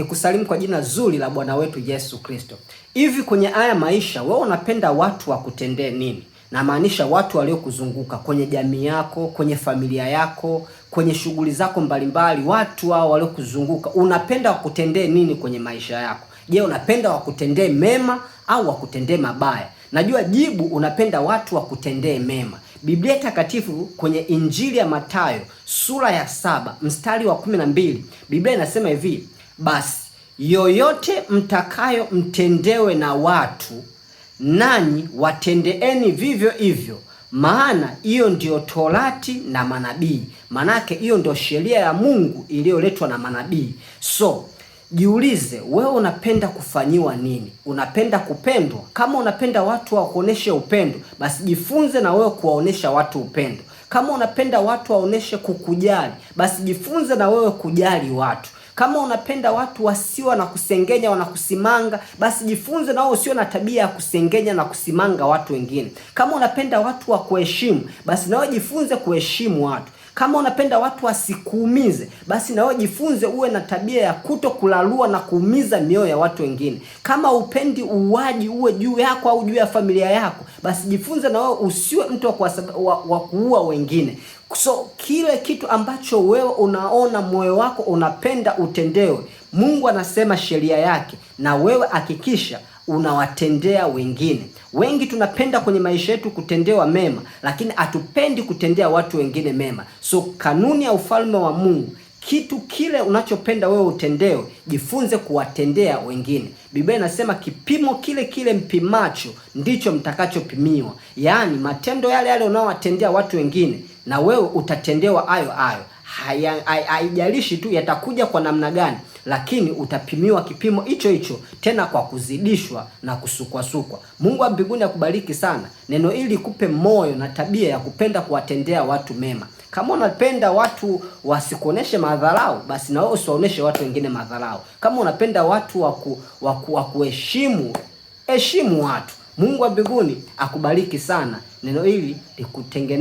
Nikusalimu kwa jina zuri la Bwana wetu Yesu Kristo. Hivi kwenye haya maisha wewe unapenda watu wakutendee nini? Na maanisha watu waliokuzunguka kwenye jamii yako, kwenye familia yako, kwenye shughuli zako mbalimbali, watu hao waliokuzunguka unapenda wakutendee nini kwenye maisha yako? Je, unapenda wakutendee mema au wakutendee mabaya? Najua jibu unapenda watu wakutendee mema. Biblia Takatifu kwenye Injili ya Mathayo sura ya 7 mstari wa 12, Biblia inasema hivi: basi yoyote mtakayo mtendewe na watu, nanyi watendeeni vivyo hivyo, maana hiyo ndio Torati na manabii. Manake hiyo ndio sheria ya Mungu iliyoletwa na manabii. So jiulize, wewe unapenda kufanyiwa nini? Unapenda kupendwa? Kama unapenda watu wakuoneshe upendo, basi jifunze na wewe kuwaonesha watu upendo. Kama unapenda watu waoneshe kukujali, basi jifunze na wewe kujali watu. Kama unapenda watu wasiwa na kusengenya wanakusimanga, basi jifunze na wewe usio na tabia ya kusengenya na kusimanga watu wengine. Kama unapenda watu wa kuheshimu, basi na wewe jifunze kuheshimu watu. Kama unapenda watu wasikuumize, basi na wewe jifunze uwe na tabia ya kuto kulalua na kuumiza mioyo ya watu wengine. Kama upendi uuaji uwe juu yako au juu ya familia yako, basi jifunze na wewe usiwe mtu wa kuua wengine. So kile kitu ambacho wewe unaona moyo wako unapenda utendewe, Mungu anasema sheria yake, na wewe hakikisha unawatendea wengine. Wengi tunapenda kwenye maisha yetu kutendewa mema, lakini hatupendi kutendea watu wengine mema. So kanuni ya ufalme wa Mungu, kitu kile unachopenda wewe utendewe, jifunze kuwatendea wengine. Biblia inasema kipimo kile kile mpimacho ndicho mtakachopimiwa. Yaani matendo yale yale unaowatendea watu wengine, na wewe utatendewa hayo hayo. Haijalishi tu yatakuja kwa namna gani, lakini utapimiwa kipimo hicho hicho, tena kwa kuzidishwa na kusukwasukwa. Mungu wa mbinguni akubariki sana. Neno hili kupe moyo na tabia ya kupenda kuwatendea watu mema. Kama unapenda watu wasikuoneshe madharau, basi na wewe usiwaoneshe watu wengine madharau. Kama unapenda watu wakuheshimu, heshimu watu. Mungu wa mbinguni akubariki sana. Neno hili likutengeneze